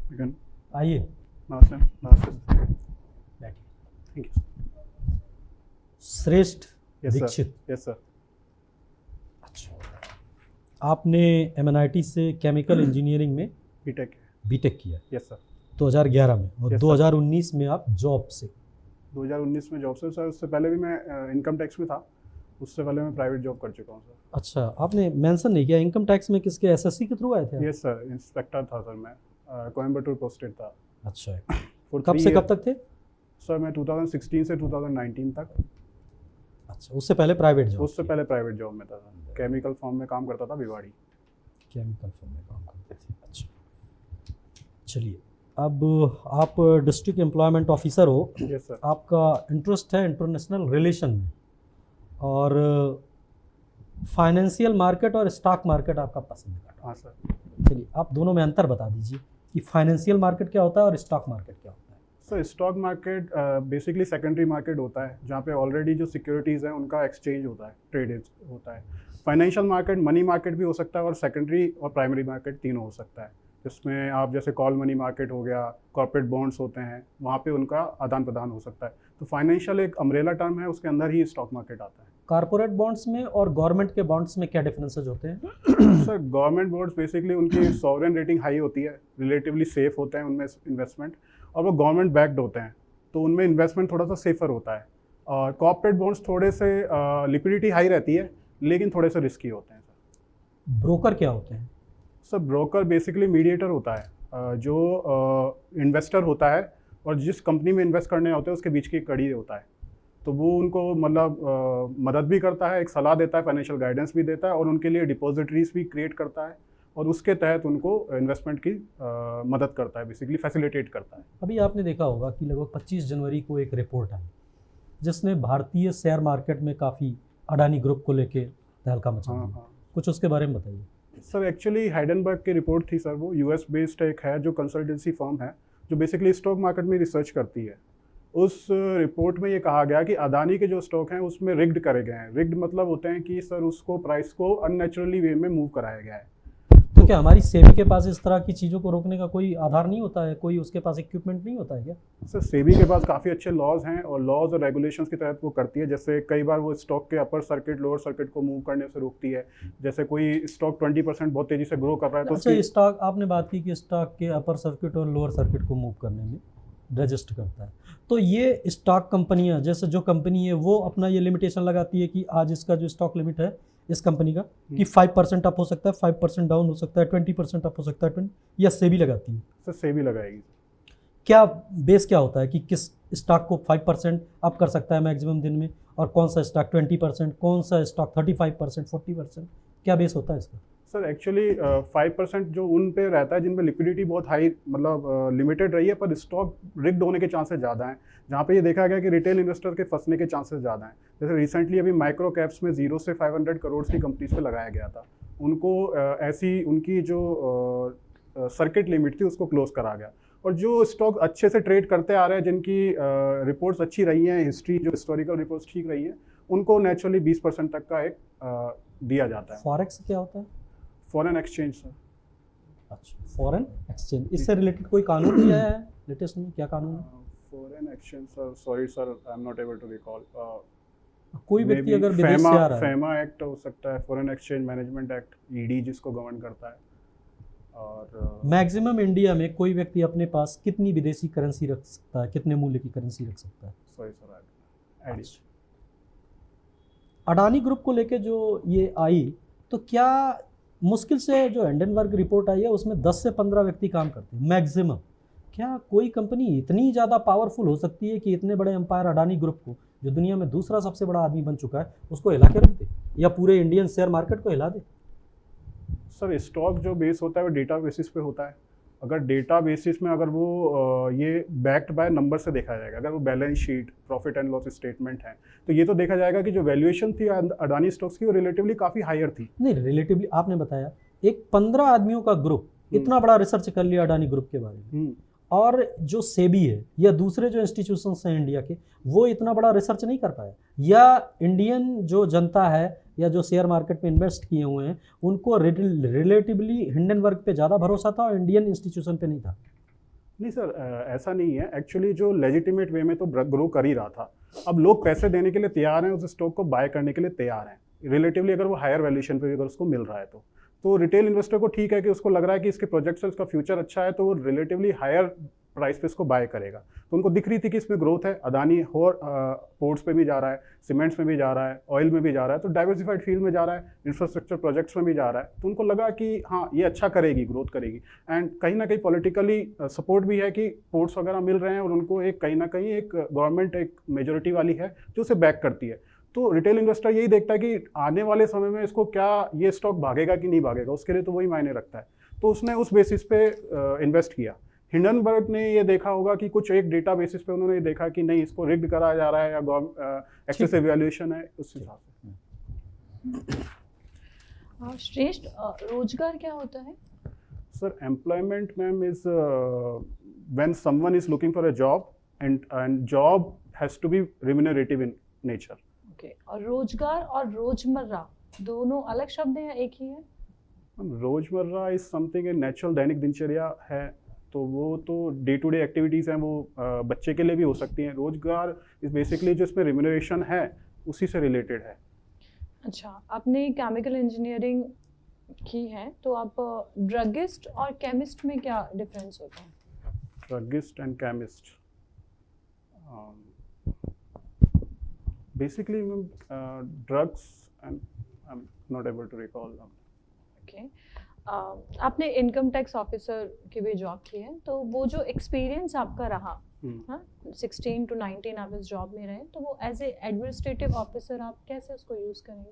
Begin. आइए नमस्ते। नमस्ते। बैठिए। Thank you. Shreshth yes sir. Dixit, yes sir. अच्छा, आपने एमएनआईटी से केमिकल इंजीनियरिंग में बीटेक। बीटेक किया यस सर। 2011 में, और Yes, sir. 2019 में आप जॉब से 2019 में जॉब से सर, उससे पहले भी मैं इनकम टैक्स में था। उससे पहले मैं प्राइवेट जॉब कर चुका हूँ सर। अच्छा, आपने मेंशन नहीं किया इनकम टैक्स में किसके, एसएससी के थ्रू आए थे आप? यस सर, इंस्पेक्टर था सर मैं। कोयम्बटूर पोस्टेड था। अच्छा, फॉर कब 3 से years। कब तक थे? सर मैं 2016 से 2019 तक। अच्छा, उससे पहले प्राइवेट जॉब? उससे पहले प्राइवेट जॉब में था सर। केमिकल फॉर्म में काम करता था भिवाड़ी। केमिकल फर्म में काम करते थे। अच्छा, चलिए, अब आप डिस्ट्रिक्ट एम्प्लॉयमेंट ऑफिसर हो। Yes sir. आपका इंटरेस्ट है इंटरनेशनल रिलेशन में, और फाइनेंशियल मार्केट और स्टॉक मार्केट आपका पसंद है। हाँ सर। चलिए, आप दोनों में अंतर बता दीजिए कि फाइनेंशियल मार्केट क्या होता है और स्टॉक मार्केट क्या होता है। Sir stock market basically secondary market होता है, जहाँ पे ऑलरेडी जो सिक्योरिटीज़ हैं उनका एक्सचेंज होता है, ट्रेड होता है। फाइनेंशियल मार्केट मनी मार्केट भी हो सकता है, और सेकेंडरी और प्राइमरी मार्केट तीनों हो सकता है। जिसमें आप जैसे कॉल मनी मार्केट हो गया, कॉर्पोरेट बॉन्ड्स होते हैं, वहाँ पे उनका आदान प्रदान हो सकता है। तो फाइनेंशियल एक अम्ब्रेला टर्म है, उसके अंदर ही स्टॉक मार्केट आता है। कॉर्पोरेट बॉन्ड्स में और गवर्नमेंट के बॉन्ड्स में क्या डिफरेंसेस होते हैं? सर गवर्नमेंट बॉन्ड्स बेसिकली उनकी सॉवरेन रेटिंग हाई होती है, रिलेटिवली सेफ होते हैं उनमें इन्वेस्टमेंट, और वो गवर्नमेंट बैक्ड होते हैं, तो उनमें इन्वेस्टमेंट थोड़ा सा सेफर होता है। और कॉर्पोरेट बॉन्ड्स थोड़े से लिक्विडिटी हाई रहती है, लेकिन थोड़े से रिस्की होते हैं सर। ब्रोकर क्या होते हैं? सर ब्रोकर बेसिकली मीडिएटर होता है, जो इन्वेस्टर होता है और जिस कंपनी में इन्वेस्ट करने होते हैं उसके बीच की कड़ी होता है। तो वो उनको मतलब मदद भी करता है, एक सलाह देता है, फाइनेंशियल गाइडेंस भी देता है, और उनके लिए डिपॉजिटरीज भी क्रिएट करता है, और उसके तहत उनको इन्वेस्टमेंट की मदद करता है, बेसिकली फैसिलिटेट करता है। अभी आपने देखा होगा कि लगभग 25 जनवरी को एक रिपोर्ट आई जिसने भारतीय शेयर मार्केट में काफ़ी अडानी ग्रुप को लेके तहलका मचा हाँ दिया। हाँ कुछ उसके बारे में बताइए। सर, एक्चुअली हाइडेनबर्ग की रिपोर्ट थी सर, वो यूएस बेस्ड एक है जो कंसल्टेंसी फर्म है, जो बेसिकली स्टॉक मार्केट में रिसर्च करती है। उस रिपोर्ट में ये कहा गया कि अदानी के जो स्टॉक हैं उसमें रिग्ड करे गए हैं। रिग्ड मतलब होते हैं कि सर उसको प्राइस को अननेचुरली वे में मूव कराया गया है। तो क्या हमारी सेबी के पास इस तरह की चीज़ों को रोकने का कोई आधार नहीं होता है, कोई उसके पास इक्विपमेंट नहीं होता है क्या? सर सेबी के पास काफ़ी अच्छे लॉज हैं, और लॉज और रेगुलेशंस के तहत वो करती है। जैसे कई बार वो स्टॉक के अपर सर्किट लोअर सर्किट को मूव करने से रोकती है। जैसे कोई स्टॉक 20% बहुत तेज़ी से ग्रो कर रहा है तो अच्छा, उसकी स्टॉक आपने बात की कि स्टॉक के अपर सर्किट और लोअर सर्किट को मूव करने में रजिस्ट करता है, तो ये स्टॉक कंपनियां, जैसे जो कंपनी है वो अपना ये लिमिटेशन लगाती है कि आज इसका जो स्टॉक लिमिट है इस कंपनी का कि 5% अप हो सकता है, 5% डाउन हो सकता है, 20% अप हो सकता है, 20, या सेबी लगाती है? सर सेबी लगाएगी। क्या बेस क्या होता है कि किस स्टॉक को 5% अप कर सकता है मैक्सिमम दिन में, और कौन सा स्टॉक 20%, कौन सा स्टॉक 35%, 40%, क्या बेस होता है इसका? सर एक्चुअली 5% जो उन पे रहता है जिनमें लिक्विडिटी बहुत हाई मतलब लिमिटेड रही है, पर स्टॉक रिग्ड होने के चांसेस ज़्यादा हैं, जहाँ पे ये देखा गया कि रिटेल इन्वेस्टर के फंसने के चांसेस ज़्यादा हैं। जैसे रिसेंटली अभी माइक्रो कैप्स में 0 से 500 करोड़ की कंपनीज पे लगाया गया था, उनको ऐसी उनकी जो सर्किट लिमिट थी उसको क्लोज करा गया। और जो स्टॉक अच्छे से ट्रेड करते आ रहे हैं, जिनकी रिपोर्ट्स अच्छी रही हैं, हिस्ट्री जो हिस्टोरिकल रिपोर्ट्स ठीक रही हैं, उनको नेचुरली 20% तक का एक दिया जाता है। फॉरेक्स क्या होता है? Foreign exchange sir. अच्छा, फॉरेन एक्सचेंज, इससे रिलेटेड कोई कानून भी आया है लेटेस्ट में? क्या कानून है? Foreign exchange sir, sorry sir, I am not able to recall. कोई व्यक्ति अगर विदेश से आ रहा है, फेमा एक्ट हो सकता है, foreign exchange management act, ED जिसको गवर्न करता है। और मैक्सिमम इंडिया में कोई व्यक्ति अपने पास कितनी विदेशी करेंसी रख सकता है, कितने मूल्य की करेंसी रख सकता है? Sorry sir, ID. Adani group को लेके जो ये आई, तो क्या मुश्किल से जो हिंडनबर्ग रिपोर्ट आई है उसमें 10 से 15 व्यक्ति काम करते हैं मैक्सिमम। क्या कोई कंपनी इतनी ज़्यादा पावरफुल हो सकती है कि इतने बड़े एम्पायर अडानी ग्रुप को, जो दुनिया में दूसरा सबसे बड़ा आदमी बन चुका है, उसको हिला के रख दे, या पूरे इंडियन शेयर मार्केट को हिला दे? सर स्टॉक जो बेस होता है वो डेटा बेसिस पे होता है। अगर डेटा बेसिस में अगर वो ये बैक्ड बाय नंबर से देखा जाएगा, अगर वो balance sheet, profit and loss statement है, तो ये तो देखा जाएगा कि जो वैल्यूएशन थी अडानी स्टॉक्स की वो रिलेटिवली काफ़ी हायर थी। नहीं, रिलेटिवली आपने बताया एक 15 आदमियों का ग्रुप इतना बड़ा रिसर्च कर लिया अडानी ग्रुप के बारे में, और जो सेबी है या दूसरे जो इंस्टीट्यूशंस हैं इंडिया के, वो इतना बड़ा रिसर्च नहीं कर पाया, या इंडियन जो जनता है या जो शेयर मार्केट में इन्वेस्ट किए हुए हैं उनको रिलेटिवली हिंडनबर्ग पे ज़्यादा भरोसा था और इंडियन इंस्टीट्यूशन पे नहीं था? नहीं सर, ऐसा नहीं है। एक्चुअली जो लेजिटिमेट वे में तो ग्रो कर ही रहा था। अब लोग पैसे देने के लिए तैयार हैं, उस स्टॉक को बाय करने के लिए तैयार हैं रिलेटिवली, अगर वो हायर वैल्यूएशन पे भी अगर उसको मिल रहा है तो रिटेल इन्वेस्टर को ठीक है कि उसको लग रहा है कि इसके प्रोजेक्ट से उसका फ्यूचर अच्छा है, तो वो रिलेटिवली हायर प्राइस पे इसको बाय करेगा। तो उनको दिख रही थी कि इसमें ग्रोथ है, अदानी और पोर्ट्स पे भी जा रहा है, सीमेंट्स में भी जा रहा है, ऑयल में भी जा रहा है, तो डाइवर्सिफाइड फील्ड में जा रहा है, इंफ्रास्ट्रक्चर प्रोजेक्ट्स में भी जा रहा है। तो उनको लगा कि हाँ ये अच्छा करेगी, ग्रोथ करेगी। एंड कहीं ना कहीं पॉलिटिकली सपोर्ट भी है कि पोर्ट्स वगैरह मिल रहे हैं और उनको एक कहीं ना कहीं एक गवर्नमेंट एक मेजोरिटी वाली है जो उसे बैक करती है। तो रिटेल इन्वेस्टर यही देखता है कि आने वाले समय में इसको क्या ये स्टॉक भागेगा कि नहीं भागेगा, उसके लिए तो वही मायने रखता है। तो उसने उस बेसिस पे इन्वेस्ट किया। हिंडनबर्ग ने ये देखा होगा कि कुछ एक डेटा बेसिस पे उन्होंने ये देखा कि नहीं इसको रिग्ड करा जा रहा है या एक्सेसिव वैल्यूएशन है, उस हिसाब से। श्रेष्ठ, रोजगार क्या होता है? Sir employment ma'am is when someone is looking for a job and job has to be remunerative in nature. Okay, और रोजगार और रोजमर्रा दोनों अलग शब्द हैं या एक ही है? रोजमर्रा इज समथिंग ए नेचुरल दैनिक दिनचर्या है, तो वो तो डे टू डे एक्टिविटीज़ हैं, वो बच्चे के लिए भी हो सकती हैं। रोजगार इज बेसिकली जो इसमें रिम्यूनरेशन है उसी से रिलेटेड है। अच्छा, आपने केमिकल इंजीनियरिंग की है, तो आप ड्रगिस्ट और केमिस्ट में क्या डिफरेंस होता है? Druggist and chemist basically drugs and I am not able to recall. Okay, आपने इनकम टैक्स ऑफिसर की भी जॉब की है, तो वो जो एक्सपीरियंस आपका रहा, हाँ 16 to 19 आप इस जॉब में रहे, तो वो एज ए एडमिनिस्ट्रेटिव ऑफिसर आप कैसे उसको यूज़ करेंगे?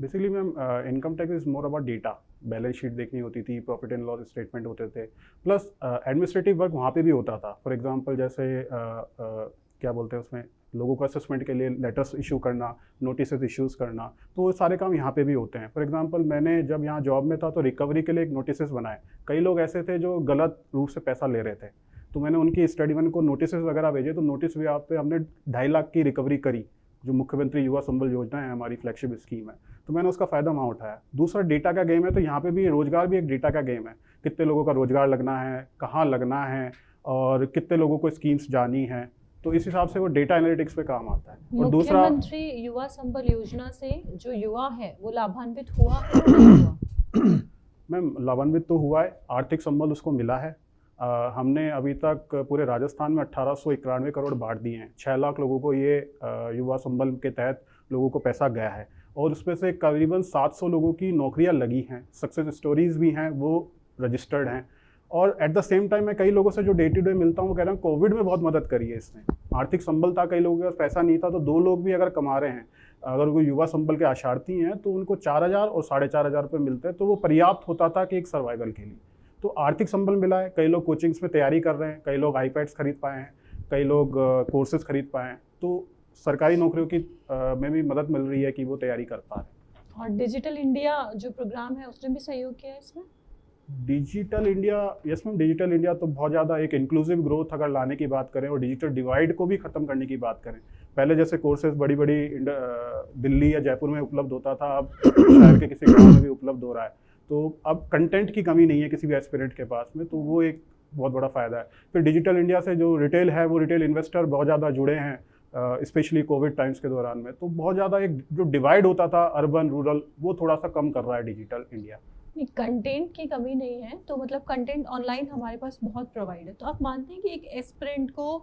Basically ma'am income tax is more about data, balance sheet देखनी होती थी, प्रॉफिट एंड लॉस स्टेटमेंट होते थे, प्लस एडमिनिस्ट्रेटिव वर्क वहाँ पे भी होता था। फॉर एग्जांपल जैसे क्या बोलते हैं उसमें लोगों को असेसमेंट के लिए लेटर्स इशू करना, नोटिस इश्यूज़ करना, तो वो सारे काम यहाँ पे भी होते हैं। फॉर एग्जांपल मैंने जब यहाँ जॉब में था तो रिकवरी के लिए एक नोटिस बनाए। कई लोग ऐसे थे जो गलत रूप से पैसा ले रहे थे, तो मैंने उनकी स्टडी वन को नोटिस वगैरह भेजे, तो नोटिस भी आप पे हमने 2.5 लाख की रिकवरी करी, जो मुख्यमंत्री युवा संबल योजना है हमारी फ्लैगशिप स्कीम है, तो मैंने उसका फ़ायदा वहाँ उठाया। दूसरा डेटा का गेम है, तो यहाँ पे भी रोजगार भी एक डेटा का गेम है। कितने लोगों का रोजगार लगना है, कहाँ लगना है, और कितने लोगों को स्कीम्स जानी है, तो इस हिसाब से वो डेटा एनालिटिक्स पे काम आता है। और दूसरा, मुख्यमंत्री युवा संबल योजना से जो युवा है वो लाभान्वित हुआ या नहीं हुआ? मैम लाभान्वित तो हुआ है, आर्थिक संबल उसको मिला है। हमने अभी तक पूरे राजस्थान में 1891 करोड़ बांट दिए हैं। 6 लाख लोगों को ये युवा संबल के तहत लोगों को पैसा गया है, और उसमें से करीबन 700 लोगों की नौकरियां लगी हैं, सक्सेस स्टोरीज भी हैं, वो रजिस्टर्ड हैं। और एट द सेम टाइम मैं कई लोगों से जो डे टू डे मिलता हूँ वो कह रहा हूँ कोविड में बहुत मदद करी है इसने। आर्थिक संबल था, कई लोगों के पास पैसा नहीं था, तो 2 लोग भी अगर कमा रहे हैं, अगर वो युवा संबल के आशार्थी हैं, तो उनको 4,000 और 4,500 रुपये मिलते हैं, तो वो पर्याप्त होता था कि एक सर्वाइवल के लिए। तो आर्थिक संबल मिला है, कई लोग कोचिंग्स में तैयारी कर रहे हैं, कई लोग आईपैड्स खरीद पाए हैं, कई लोग कोर्सेज खरीद पाए हैं, तो सरकारी नौकरियों की में भी मदद मिल रही है कि वो तैयारी कर पा रहे हैं। और डिजिटल इंडिया जो प्रोग्राम है उसने भी सहयोग किया है इसमें? Digital India, yes ma'am, digital India तो बहुत ज़्यादा एक इंक्लूसिव ग्रोथ अगर लाने की बात करें और डिजिटल डिवाइड को भी ख़त्म करने की बात करें। पहले जैसे कोर्सेज बड़ी बड़ी दिल्ली या जयपुर में उपलब्ध होता था, अब शहर के किसी गाँव में भी उपलब्ध हो रहा है। तो अब कंटेंट की कमी नहीं है किसी भी एस्पिरेंट के पास में, तो वो एक बहुत बड़ा फ़ायदा है। फिर डिजिटल इंडिया से जो रिटेल है, वो रिटेल इन्वेस्टर बहुत ज़्यादा जुड़े हैं, स्पेशली कोविड टाइम्स के दौरान में, तो बहुत ज़्यादा एक जो डिवाइड होता था अर्बन रूरल, वो थोड़ा सा कम कर रहा है डिजिटल इंडिया। कंटेंट की कमी नहीं है, तो मतलब कंटेंट ऑनलाइन हमारे पास बहुत प्रोवाइड है। तो आप मानते हैं कि एक एस्पिरेंट को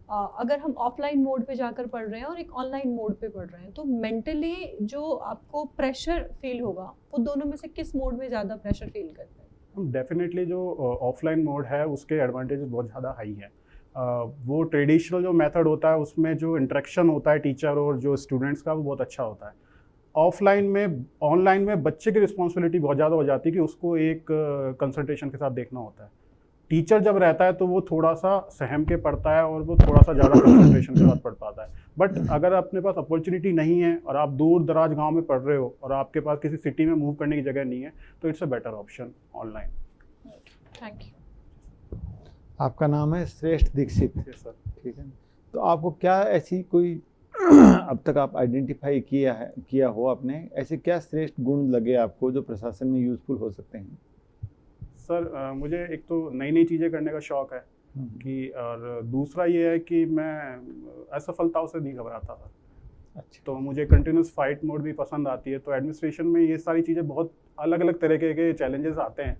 अगर हम ऑफलाइन मोड पे जाकर पढ़ रहे हैं और एक ऑनलाइन मोड पे पढ़ रहे हैं, तो मेंटली जो आपको प्रेशर फील होगा, वो दोनों में से किस मोड में ज़्यादा प्रेशर फील करते हैं? डेफिनेटली जो ऑफलाइन मोड है उसके एडवांटेजेस बहुत ज़्यादा हाई है। वो ट्रेडिशनल जो मेथड होता है उसमें जो इंटरेक्शन होता है टीचर और जो स्टूडेंट्स का, वो बहुत अच्छा होता है। ऑफलाइन में, ऑनलाइन में बच्चे की रिस्पॉन्सिबिलिटी बहुत ज़्यादा हो जाती है कि उसको एक कंसंट्रेशन के साथ देखना होता है। टीचर जब रहता है तो वो थोड़ा सा सहम के पढ़ता है और वो थोड़ा सा ज़्यादा कंसंट्रेशन के साथ पढ़ पाता है। बट अगर अपने पास अपॉर्चुनिटी नहीं है और आप दूर दराज गांव में पढ़ रहे हो और आपके पास किसी सिटी में मूव करने की जगह नहीं है, तो it's a better option online. Thank you. आपका नाम है श्रेष्ठ दीक्षित, यस सर। ठीक है। तो आपको क्या ऐसी कोई अब तक आप आइडेंटिफाई किया हो आपने, ऐसे क्या श्रेष्ठ गुण लगे आपको जो प्रशासन में यूजफुल हो सकते हैं? सर मुझे एक तो नई नई चीज़ें करने का शौक़ है, कि और दूसरा ये है कि मैं असफलताओं से नहीं घबराता था। अच्छा। तो मुझे कंटिन्यूस फाइट मोड भी पसंद आती है। तो एडमिनिस्ट्रेशन में ये सारी चीज़ें बहुत अलग अलग तरीके के चैलेंजेस आते हैं,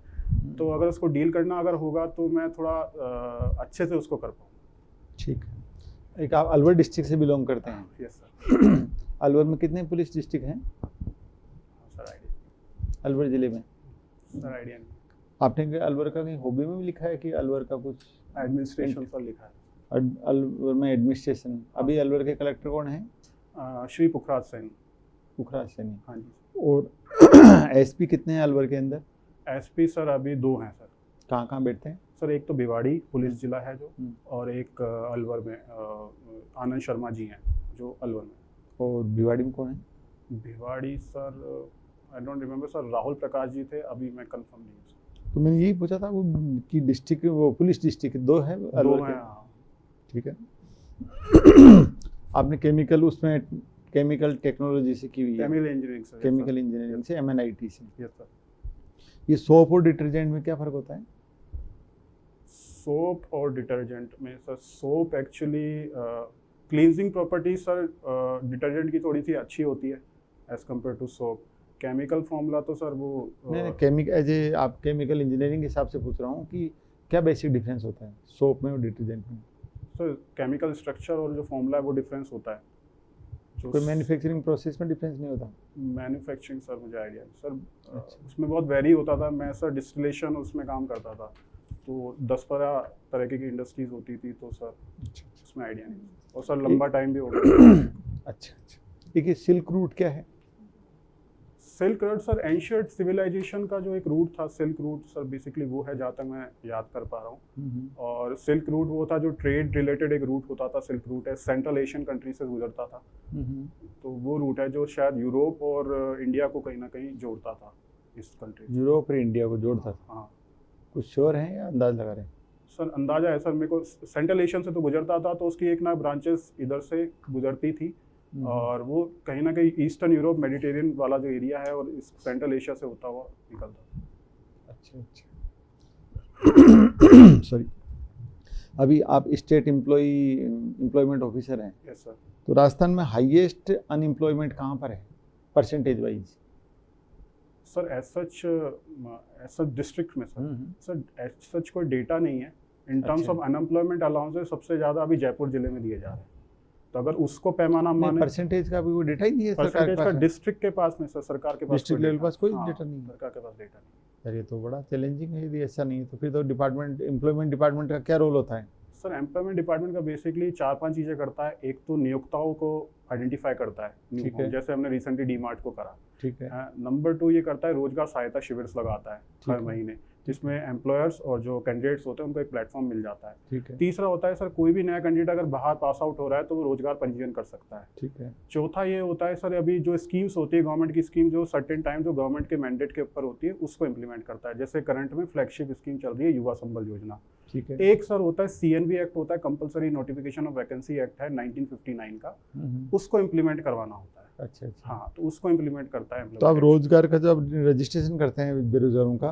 तो अगर उसको डील करना अगर होगा तो मैं थोड़ा अच्छे से उसको कर पाऊँ। ठीक है। एक आप अलवर डिस्ट्रिक्ट से बिलोंग करते हैं। Yes sir. अलवर में कितने पुलिस डिस्ट्रिक्ट हैं सर आइडिया अलवर ज़िले में? सर आइडिया नहीं। आपने अलवर का कहीं हॉबी में भी लिखा है कि अलवर का कुछ? एडमिनिस्ट्रेशन पर लिखा है। अलवर में एडमिनिस्ट्रेशन। अभी अलवर के कलेक्टर कौन हैं? श्री पुखराज सैनी। पुखराज सैनी। हाँ जी। और एसपी कितने हैं अलवर के अंदर? एसपी सर अभी 2 हैं सर। कहाँ कहाँ बैठते हैं? सर एक तो भिवाड़ी पुलिस जिला है जो, हम्म। और एक अलवर में आनंद शर्मा जी हैं जो अलवर में। और भिवाड़ी में कौन है? Bhiwadi sir I don't remember sir, Rahul Prakash ji थे, अभी मैं कंफर्म नहीं हूँ सर। तो मैंने यही पूछा था वो कि डिस्ट्रिक्ट, वो पुलिस डिस्ट्रिक्ट 2 है दो अलवर हैं के? हाँ। ठीक है। आपने केमिकल, उसमें केमिकल टेक्नोलॉजी से की हुई है? Chemical engineering sir. Chemical engineering से, MNIT से। Yes sir. ये सोप और डिटर्जेंट में क्या फ़र्क होता है? सोप और डिटर्जेंट में sir, soap actually cleansing property sir detergent की थोड़ी सी अच्छी होती है as compare to soap. Chemical formula तो सर वो नहीं, केमिकल एज ए आप केमिकल इंजीनियरिंग के हिसाब से पूछ रहा हूँ कि क्या बेसिक डिफरेंस होता है सोप में और डिटर्जेंट में? सर केमिकल स्ट्रक्चर और जो फॉर्मूला है वो डिफरेंस होता है। जो कोई मैन्युफैक्चरिंग प्रोसेस में डिफरेंस नहीं होता? मैन्युफैक्चरिंग सर मुझे आइडिया नहीं सर। अच्छा। उसमें बहुत वेरी होता था। मैं सर डिस्टिलेशन उसमें काम करता था, तो 10-12 तरह की इंडस्ट्रीज होती थी, तो सर उसमें आइडिया नहीं। और सर लंबा टाइम भी हो गया। अच्छा अच्छा। देखिए, सिल्क रूट क्या है? Silk route sir ancient civilisation का जो एक रूट था, सिल्क रूट सर बेसिकली वो है जहाँ तक मैं याद कर पा रहा हूँ। और सिल्क रूट वो था जो ट्रेड रिलेटेड एक रूट होता था। सिल्क रूट है सेंट्रल एशियन कंट्री से गुजरता था, तो वो रूट है जो शायद यूरोप और इंडिया को कहीं ना कहीं जोड़ता था इस कंट्री। यूरोप और इंडिया को जोड़ता था? हाँ कुछ श्योर है या अंदाज लगा रहे हैं? सर अंदाजा है सर मेरे को। सेंट्रल एशियन से तो गुजरता था, तो उसकी एक ना ब्रांचेस इधर से गुजरती थी, और वो कहीं ना कहीं ईस्टर्न यूरोप मेडिटेरियन वाला जो एरिया है और इस सेंट्रल एशिया से होता हुआ निकलता। अच्छा अच्छा। सॉरी। अभी आप स्टेट एम्प्लॉयमेंट ऑफिसर हैं, यस सर। तो राजस्थान में हाईएस्ट अनएम्प्लॉयमेंट कहाँ पर है percentage wise? Sir as such district में सर एज सच कोई डेटा नहीं है। इन टर्म्स अच्छा। ऑफ अनएम्प्लॉयमेंट अलाउंसेस सबसे ज़्यादा अभी जयपुर जिले में दिए जा रहे हैं। तो अगर उसको पैमाना माने, परसेंटेज का भी वो डेटा ही नहीं है सरकार के परसेंटेज का पास? डिस्ट्रिक्ट के पास में सर, सरकार के पास डिस्ट्रिक्ट कोई लेवल पास कोई हाँ, डेटा नहीं है? सरकार के पास डेटा नहीं। यार ये तो बड़ा चैलेंजिंग है। यदि ऐसा नहीं है तो फिर तो डिपार्टमेंट, एम्प्लॉयमेंट डिपार्टमेंट का क्या रोल होता है? सर एम्प्लॉयमेंट डिपार्टमेंट का बेसिकली 4-5 चीज़ें करता है। एक तो नियोक्ताओं को आइडेंटिफाई करता है, ठीक है। जैसे हमने रिसेंटली डीमार्ट को करा। ठीक है। नंबर 2 ये करता है रोजगार सहायता शिविर लगाता है ठीक हर है। महीने, जिसमें एम्प्लॉयर्स और जो कैंडिडेट्स होते हैं उनको एक प्लेटफॉर्म मिल जाता है। ठीक है। तीसरा होता है सर कोई भी नया कैंडिडेट अगर बाहर पास आउट हो रहा है तो वो रोजगार पंजीयन कर सकता है। ठीक है। चौथा ये होता है सर अभी जो स्कीम्स होती है गवर्नमेंट की स्कीम, जो सर्टेन टाइम जो गवर्नमेंट के मैंडेट के ऊपर होती है उसको इम्प्लीमेंट करता है। जैसे करंट में फ्लैगशिप स्कीम चल रही है युवा संबल योजना। ठीक है। एक सर होता है CNV एक्ट होता है, compulsory notification of vacancy act है 1959 का, उसको इम्प्लीमेंट करवाना होता है। अच्छा अच्छा। हाँ, तो उसको इम्प्लीमेंट करता है। तो आप रोजगार का जब रजिस्ट्रेशन करते हैं बेरोजगारों का,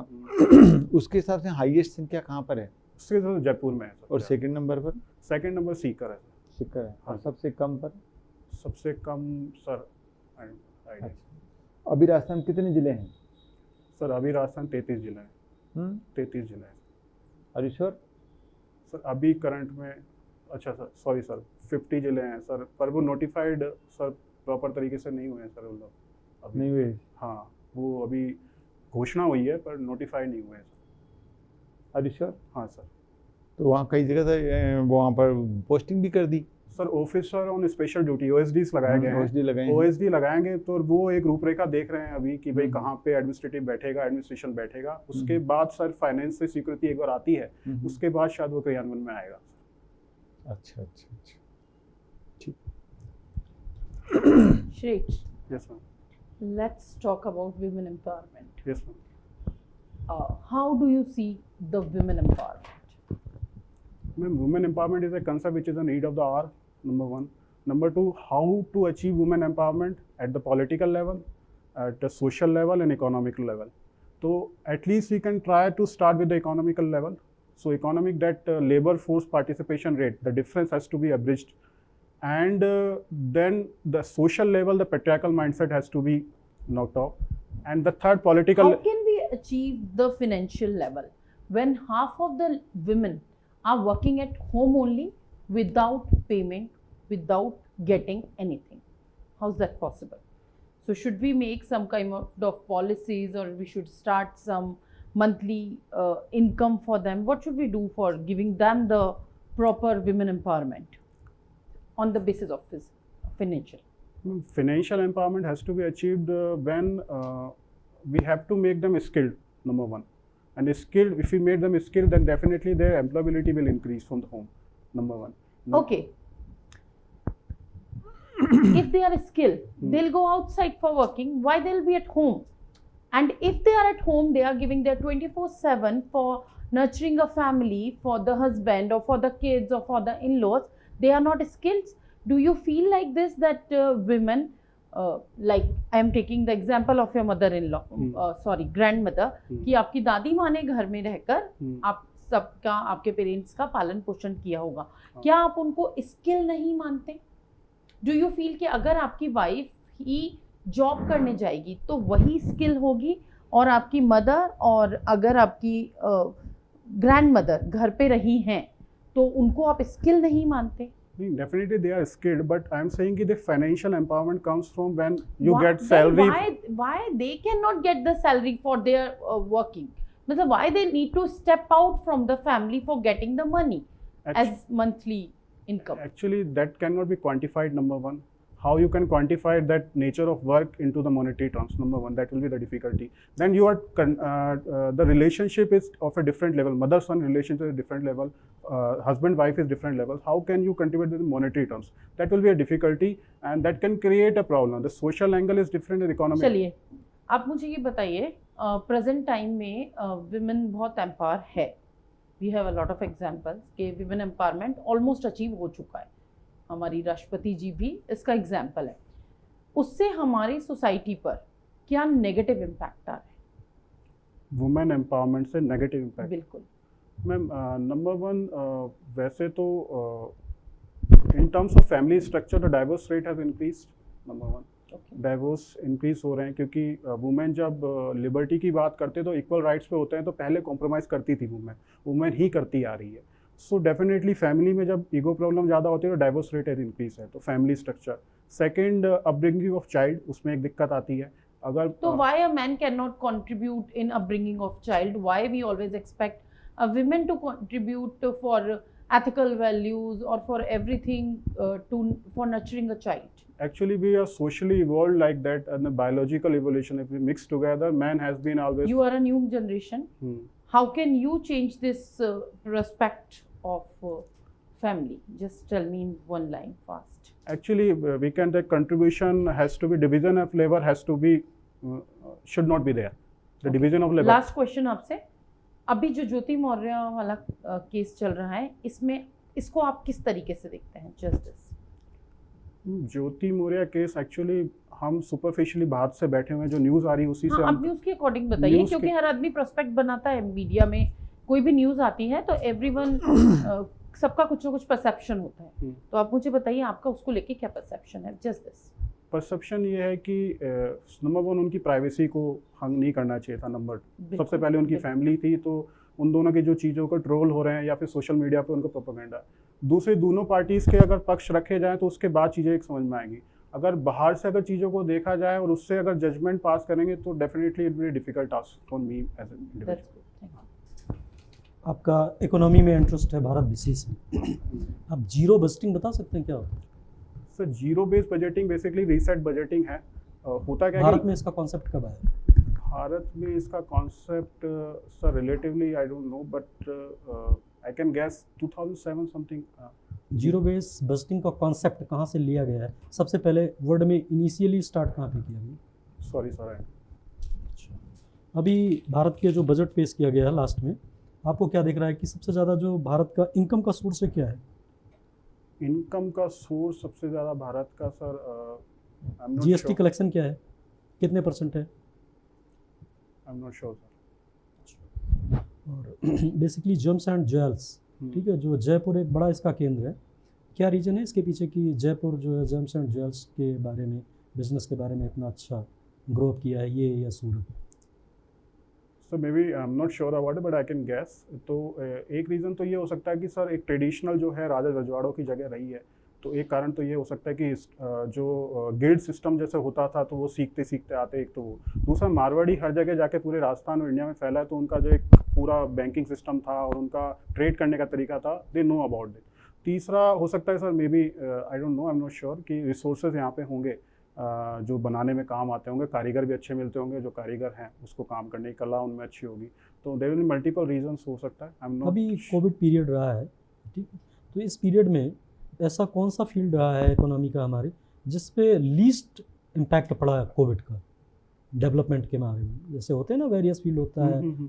उसके हिसाब से हाईएस्ट संख्या कहाँ पर है? उसके तो जयपुर में है सर। और सेकंड नंबर पर? सेकंड नंबर सीकर है सर। सीकर है। हाँ। और सबसे कम पर? सबसे कम सर आइडिया। अच्छा। अभी राजस्थान में कितने जिले हैं? सर अभी राजस्थान 33 जिला है। 33 जिला है आर यू श्योर? सर अभी करंट में। अच्छा सर, सॉरी सर, 50 जिले हैं सर, पर वो नोटिफाइड सर प्रॉपर तरीके से नहीं हुए हैं सर वो लोग अभी। नहीं हुए? हाँ, वो अभी घोषणा हुई है पर नोटिफाई नहीं हुए हैं सर। Are you sure? हाँ सर। तो वहाँ कई जगह से वहाँ पर पोस्टिंग भी कर दी? Sir officer on special duty OSDs लगाए गए हैं। OSD लगाए हैं। OSD लगाएंगे तो वो एक रूपरेखा देख रहे हैं अभी कि भाई हम्म। कहाँ पे एडमिनिस्ट्रेटिव बैठेगा, एडमिनिस्ट्रेशन बैठेगा। उसके बाद सर फाइनेंस से स्वीकृति एक बार आती है, उसके बाद शायद वो क्रियान्वयन में आएगा। अच्छा अच्छा अच्छा। ठीक। Shreesh, yes ma'am. let's talk about women empowerment. Yes ma'am. How do you see the women empowerment? Ma'am, women empowerment is a concept which is a need of the hour, number one. Number two, how to achieve women empowerment at the political level, at the social level and economical level. So at least we can try to start with the economical level. So economic that labor force participation rate, the difference has to be abridged, and then the social level, the patriarchal mindset has to be knocked off, and the third political. How can we achieve the financial level when half of the women are working at home only without payment, without getting anything? How's that possible? So should we make some kind of policies, or we should start some monthly income for them? What should we do for giving them the proper women empowerment on the basis of financial? Financial empowerment has to be achieved when we have to make them skilled, number one. And skilled, if we make them skilled, then definitely their employability will increase from the home, number one. Okay. If they are skilled, they'll go outside for working. Why they'll be at home? And if they are at home, they are giving their 24/7 for nurturing a family, for the husband or for the kids or for the in-laws. They are not skilled. Do you feel like this, that women, like I am taking the example of your mother-in-law, sorry, grandmother, कि आपकी दादी माँ ने घर में रहकर आप सबका, आपके पेरेंट्स का पालन पोषण किया होगा, क्या आप उनको स्किल नहीं मानते? डू यू फील कि अगर आपकी वाइफ ही जॉब करने जाएगी तो वही स्किल होगी, और आपकी मदर और अगर आपकी ग्रैंड मदर घर पे रही हैं तो उनको आप स्किल नहीं मानते? Definitely they are skilled, but I am saying that the financial empowerment comes from when you get salary. Why they cannot get the salary for their working? मतलब why they need to step out from the family for getting the money as monthly income? Actually, that cannot be quantified, number one. How you can quantify that nature of work into the monetary terms, number one, that will be the difficulty. Then you are, the relationship is of a different level, mother-son relationship is different level, husband-wife is different level. How can you contribute in monetary terms? That will be a difficulty, and that can create a problem. The social angle is different in economic. चलिए, आप मुझे ये बताइए, present time में women बहुत empower है. We have a lot of examples कि women empowerment almost achieve हो चुका है. हमारी राष्ट्रपति जी भी इसका एग्जाम्पल है. उससे हमारी सोसाइटी पर क्या नेगेटिव इम्पैक्ट आ रहा है? वुमेन एम्पावरमेंट से नेगेटिव इम्पैक्ट? बिल्कुल मैम, नंबर वन, वैसे तो in terms of family structure the divorce rate have increase, number one. Divorce increase हो रहे हैं क्योंकि वुमेन जब लिबर्टी की बात करते तो इक्वल राइट्स पे होते हैं, तो पहले कॉम्प्रोमाइज़ करती थी वुमेन ही करती आ रही है. सो डेफिनेटली फैमिली में जब ईगो प्रॉब्लम ज़्यादा होती है तो डाइवोर्स रेट इंक्रीज है. तो family structure. Second, upbringing of child, उसमें एक दिक्कत आती है. अगर तो why a man can not contribute in upbringing of child? Why we always expect a women to contribute for ethical values or for everything for nurturing a child? Actually, we are socially evolved like that, and the biological evolution, if we mix together, man has been always. You are a new generation. How can you change this respect of family? Just tell me in one line fast. Actually, we can, the contribution has to be, division of labor has to be, should not be there. The division of labor. Last question आपसे. अभी जो ज्योति मौर्य वाला case चल रहा है, इसमें इसको आप किस तरीके से देखते हैं? जस्टिस ज्योति मौर्य केस, एक्चुअली हम सुपरफिशियली बाहर से बैठे हुए हैं, जो न्यूज़ आ रही है उसी से आप न्यूज़ के अकॉर्डिंग बताइए, क्योंकि हर आदमी प्रोस्पेक्ट बनाता है. मीडिया में कोई भी न्यूज़ आती है तो एवरीवन सबका कुछ ना कुछ परसेप्शन होता है. तो आप मुझे बताइए आपका उसको लेके क्या परसेप्शन है? जस्टिस परसेप्शन ये है कि नंबर वन, उनकी प्राइवेसी को हंग नहीं करना चाहिए था. नंबर सबसे पहले उनकी फैमिली थी, तो उन दोनों की जो चीज़ों का ट्रोल हो रहे हैं या फिर सोशल मीडिया पे उनका प्रोपेगेंडा. दूसरे, दोनों पार्टीज़ के अगर पक्ष रखे जाएं तो उसके बाद चीज़ें एक समझ में आएंगी. अगर बाहर से अगर चीज़ों को देखा जाए और उससे अगर जजमेंट पास करेंगे तो definitely it will be difficult task for me as an individual. आपका इकोनॉमी में इंटरेस्ट है, भारत विशेष में. आप जीरो बजटिंग बता सकते हैं क्या होता है? Sir, zero based budgeting basically reset budgeting है. होता क्या है भारत में इसका कॉन्सेप्ट कब आया? भारत में इसका concept sir relatively I don't know, but I can guess 2007 something. Zero base budgeting का कॉन्सेप्ट कहाँ से लिया गया है? सबसे पहले वर्ल्ड में इनिशियली स्टार्ट कहाँ पे किया गया? Sorry sir. अच्छा, अभी भारत के जो बजट पेश किया गया है लास्ट में, आपको क्या दिख रहा है कि सबसे ज़्यादा जो भारत का इनकम का सोर्स है क्या है? इनकम का सोर्स सबसे ज़्यादा भारत का सर, जीएसटी कलेक्शन क्या है, कितने % है? I am not sure sir. और बेसिकली जेम्स एंड ज्वेल्स, ठीक है, जो जयपुर एक बड़ा इसका केंद्र है। क्या रीज़न है इसके पीछे कि जयपुर जो है जेम्स एंड ज्वेल्स के बारे में, बिजनेस के बारे में इतना अच्छा ग्रोथ किया है, ये या Surat? Sir maybe I am not sure about it but I can guess. तो एक रीज़न तो ये हो सकता है कि सर एक ट्रेडिशनल जो है राजा रजवाड़ों की जगह रही है, तो एक कारण तो ये हो सकता है कि जो गिल्ड सिस्टम जैसे होता था तो वो सीखते सीखते आते, एक तो वो। दूसरा, मारवाड़ी हर जगह जाके पूरे राजस्थान और इंडिया में फैला है, तो उनका जो एक पूरा बैंकिंग सिस्टम था और उनका ट्रेड करने का तरीका था, दे नो अबाउट इट। तीसरा हो सकता है sir maybe, I don't no, I am not sure, कि रिसोर्सेज यहाँ पे होंगे जो बनाने में काम आते होंगे, कारीगर भी अच्छे मिलते होंगे, जो कारीगर हैं उसको काम करने की कला उनमें अच्छी होगी, तो there will be multiple reasons हो सकता है। I am not. अभी कोविड पीरियड रहा है, ठीक है, तो इस पीरियड में ऐसा कौन सा फील्ड रहा है इकोनॉमी का हमारे जिस पे लीस्ट इम्पैक्ट पड़ा है कोविड का डेवलपमेंट के बारे में? जैसे होते हैं ना, वेरियस फील्ड होता है।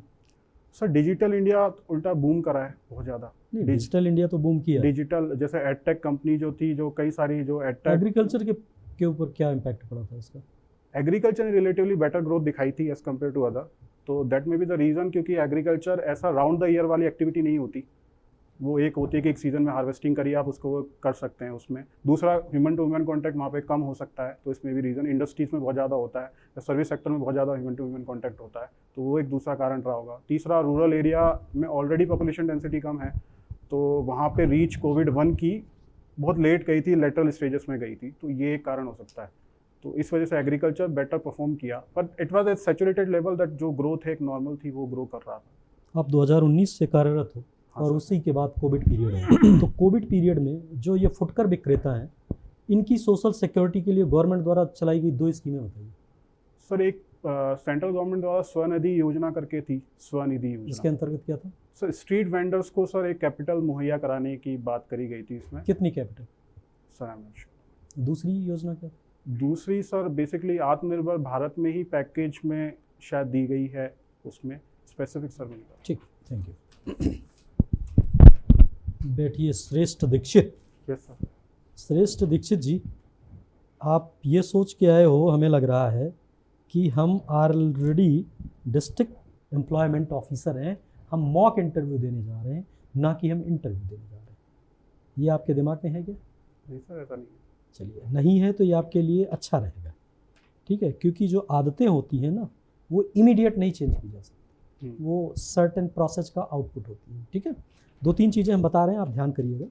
सर डिजिटल इंडिया उल्टा बूम करा है बहुत ज़्यादा। नहीं, डिजिटल इंडिया तो बूम किया। डिजिटल जैसे एडटेक कंपनी जो थी, जो कई सारी जो एडटेक, एग्रीकल्चर के ऊपर क्या इम्पैक्ट पड़ा था इसका? एग्रीकल्चर ने रिलेटिवली बेटर ग्रोथ दिखाई थी एज कम्पेयर टू अदर, तो that may be the reason, क्योंकि एग्रीकल्चर ऐसा राउंड द ईयर वाली एक्टिविटी नहीं होती। वो एक होती है कि एक सीज़न में हार्वेस्टिंग करिए, आप उसको कर सकते हैं उसमें। दूसरा, ह्यूमन टू ह्यूमन कॉन्टैक्ट वहाँ पे कम हो सकता है, तो इसमें भी रीज़न। इंडस्ट्रीज़ में बहुत ज़्यादा होता है, या सर्विस सेक्टर में बहुत ज़्यादा ह्यूमन टू ह्यूमन कॉन्टैक्ट होता है, तो वो एक दूसरा कारण रहा होगा। तीसरा, रूरल एरिया में ऑलरेडी पॉपुलेशन डेंसिटी कम है, तो वहाँ पे रीच कोविड-1 की बहुत लेट गई थी, लेटरल स्टेजेस में गई थी, तो ये एक कारण हो सकता है। तो इस वजह से एग्रीकल्चर बेटर परफॉर्म किया, but it was at saturated level, that जो ग्रोथ है एक नॉर्मल थी वो ग्रो कर रहा था। आप 2019 से कार्यरत हो, और सर। उसी के बाद कोविड पीरियड है। तो कोविड पीरियड में जो ये फुटकर विक्रेता हैं, इनकी सोशल सिक्योरिटी के लिए गवर्नमेंट द्वारा चलाई गई 2 स्कीमें बताइए। सर एक सेंट्रल गवर्नमेंट द्वारा स्वनिधि योजना करके थी, स्वनिधि इसके योजना। अंतर्गत क्या था? सर स्ट्रीट वेंडर्स को सर एक कैपिटल मुहैया कराने की बात करी गई थी इसमें। कितनी capital? Sir I am not sure. दूसरी योजना क्या? दूसरी सर बेसिकली आत्मनिर्भर भारत में ही पैकेज में शायद दी गई है, उसमें स्पेसिफिक सर नहीं पता। ठीक, थैंक यू। बैठिए श्रेष्ठ दीक्षित। Yes sir. श्रेष्ठ दीक्षित जी, आप ये सोच के आए हो, हमें लग रहा है कि हम ऑलरेडी डिस्ट्रिक्ट एम्प्लॉयमेंट ऑफिसर हैं, हम मॉक इंटरव्यू देने जा रहे हैं, ना कि हम इंटरव्यू देने जा रहे हैं। ये आपके दिमाग में है क्या? नहीं सर, ऐसा नहीं है। चलिए, नहीं है तो ये आपके लिए अच्छा रहेगा, ठीक है, क्योंकि जो आदतें होती हैं ना, वो इमीडिएट नहीं चेंज की जा सकती, वो सर्टेन प्रोसेस का आउटपुट होती है, ठीक है। 2-3 चीज़ें हम बता रहे हैं, आप ध्यान करिएगा।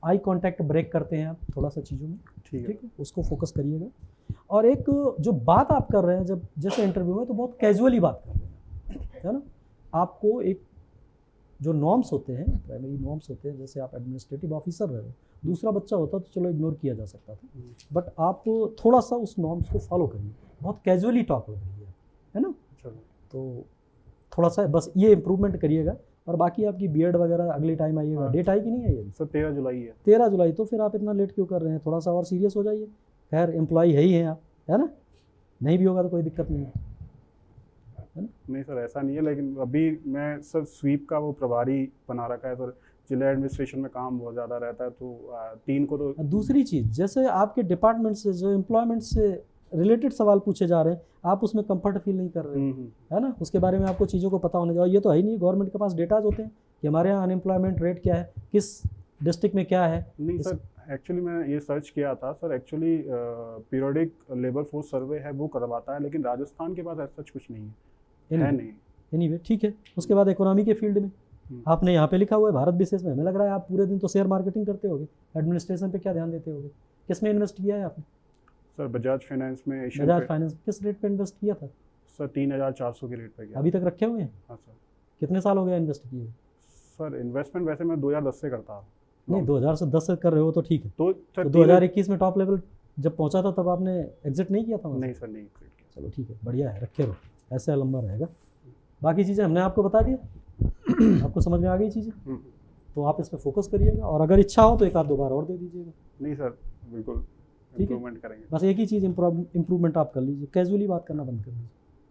आई कांटेक्ट ब्रेक करते हैं आप थोड़ा सा चीज़ों में, ठीक ठीक है, उसको फोकस करिएगा। और एक जो बात आप कर रहे हैं, जब जैसे इंटरव्यू में, तो बहुत कैजुअली बात कर रहे हैं, है ना। आपको एक जो नॉर्म्स होते हैं, प्राइमरी नॉर्म्स होते हैं, जैसे आप एडमिनिस्ट्रेटिव ऑफिसर रहे हो, दूसरा बच्चा होता तो चलो इग्नोर किया जा सकता था, बट आप थोड़ा सा उस नॉर्म्स को फॉलो करिए। बहुत कैजुअली टॉक लग रही है ना। चलो। तो थोड़ा सा बस ये इम्प्रूवमेंट करिएगा। और बाकी आपकी बीएड वगैरह अगले टाइम आइएगा। हाँ। डेट आई कि नहीं आई अभी? सर 13 जुलाई है। 13 जुलाई। तो फिर आप इतना लेट क्यों कर रहे हैं? थोड़ा सा और सीरियस हो जाइए। खैर एम्प्लॉय है ही हैं आप, है ना, नहीं भी होगा तो कोई दिक्कत नहीं है, है ना। नहीं सर ऐसा नहीं है, लेकिन अभी मैं सर स्वीप का वो प्रभारी बना रखा है सर। जिला एडमिनिस्ट्रेशन में काम बहुत ज़्यादा रहता है, तो 3 को तो। दूसरी चीज़, जैसे आपके डिपार्टमेंट से जो एम्प्लॉयमेंट से रिलेटेड सवाल पूछे जा रहे हैं, आप उसमें कंफर्ट फील नहीं कर रहे हैं, है ना। उसके बारे में आपको चीज़ों को पता होने चाहिए। ये तो है ही नहीं, गवर्नमेंट के पास डेटाज होते हैं कि हमारे यहाँ अनएम्प्लॉयमेंट रेट क्या है, किस डिस्ट्रिक्ट में क्या है। नहीं सर, एक्चुअली मैं ये सर्च किया था sir. Actually periodic labour force survey है, वो करवाता है, लेकिन राजस्थान के पास ऐसा कुछ नहीं है। नहीं। एनीवे ठीक है। उसके बाद इकोनॉमी के फील्ड में आपने यहाँ पे लिखा हुआ है भारत विशेष में। हमें लग रहा है आप पूरे दिन तो शेयर मार्केटिंग करते होगे, एडमिनिस्ट्रेशन पे क्या ध्यान देते होगे? किस में इन्वेस्ट किया है आपने? सर बजाज फाइनेंस में। बजाज फाइनेंस किस रेट पे इन्वेस्ट किया था? सर 3400 के रेट पे किया। अभी तक रखे हुए हैं? हाँ सर। कितने साल हो गया इन्वेस्ट किए? सर इन्वेस्टमेंट वैसे मैं 2010 से करता हूँ। नहीं, 2010 से कर रहे हो तो ठीक है। तो तो 2021 में टॉप लेवल जब पहुंचा था तब आपने एग्जिट नहीं किया था वहाँ से? नहीं सर, नहीं एग्जिट किया। चलो ठीक है, बढ़िया है, रखे रहो, ऐसे लंबा रहेगा। बाकी चीज़ें हमने आपको बता दिया, आपको समझ में आ गई चीज़ें, तो आप इस पर फोकस करिएगा। और अगर इच्छा हो तो 1-2 बार और दे दीजिएगा। नहीं सर, बिल्कुल ठीक है, इम्प्रूवमेंट करेंगे। बस एक ही चीज़ इम्प्रूवमेंट आप कर लीजिए, कैजुअली बात करना बंद कर दीजिए।